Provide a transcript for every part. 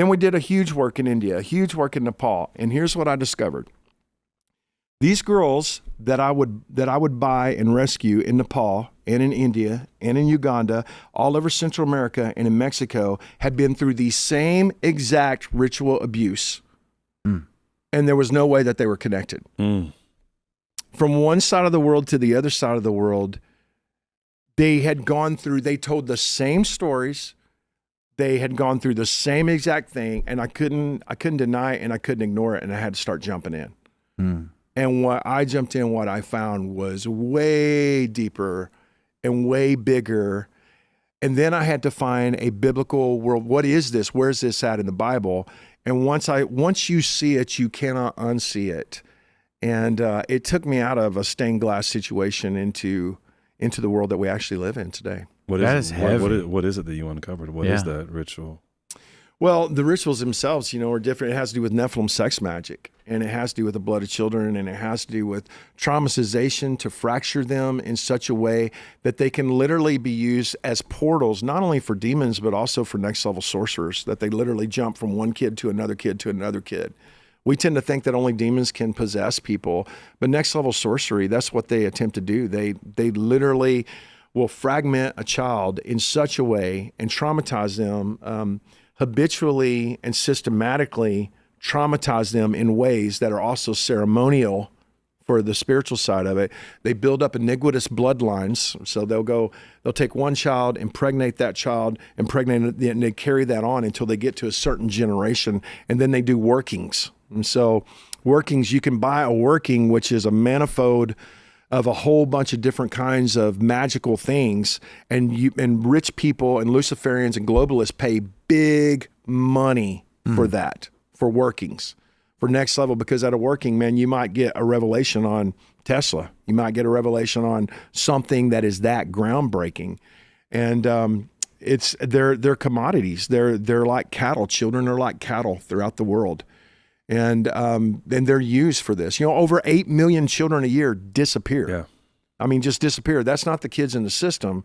And we did a huge work in India, a huge work in Nepal. And here's what I discovered. These girls that I would buy and rescue in Nepal and in India and in Uganda, all over Central America and in Mexico, had been through the same exact ritual abuse. And there was no way that they were connected. From one side of the world to the other side of the world, they told the same stories. They had gone through the same exact thing, and I couldn't deny it and I couldn't ignore it, and I had to start jumping in. And what I found was way deeper and way bigger. And then I had to find a biblical world. What is this? Where's this at in the Bible? And once you see it, you cannot unsee it. And it took me out of a stained glass situation into the world that we actually live in today. What is it that you uncovered? What is that ritual? Well, the rituals themselves, are different. It has to do with Nephilim sex magic, and it has to do with the blood of children, and it has to do with traumatization to fracture them in such a way that they can literally be used as portals, not only for demons, but also for next level sorcerers, that they literally jump from one kid to another kid to another kid. We tend to think that only demons can possess people, but next level sorcery, that's what they attempt to do. They literally will fragment a child in such a way and traumatize them, habitually and systematically traumatize them in ways that are also ceremonial for the spiritual side of it. They build up iniquitous bloodlines. So they'll take one child, impregnate that child, impregnate it, and they carry that on until they get to a certain generation, and then they do workings. And so workings, you can buy a working, which is a manifold of a whole bunch of different kinds of magical things, and rich people and Luciferians and globalists pay big money for that, for workings, for next level, because at a working, man, you might get a revelation on Tesla. You might get a revelation on something that is that groundbreaking. And they're commodities. They're like cattle. Children are like cattle throughout the world. And they're used for this. Over 8 million children a year disappear. Yeah. I mean, just disappear. That's not the kids in the system.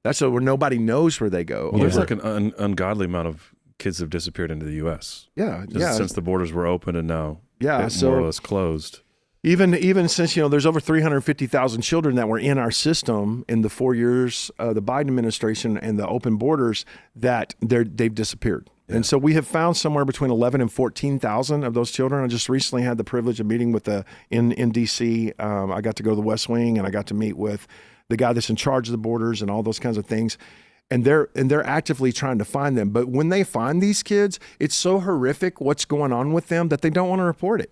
That's where nobody knows where they go. Well, there's like an ungodly amount of kids have disappeared into the U.S. Since the borders were open and now more or less closed. Even since, there's over 350,000 children that were in our system in the 4 years of the Biden administration and the open borders that they've disappeared. Yeah. And so we have found somewhere between 11 and 14,000 of those children. I just recently had the privilege of meeting with in D.C. I got to go to the West Wing, and I got to meet with the guy that's in charge of the borders and all those kinds of things. And they're actively trying to find them. But when they find these kids, it's so horrific what's going on with them that they don't want to report it.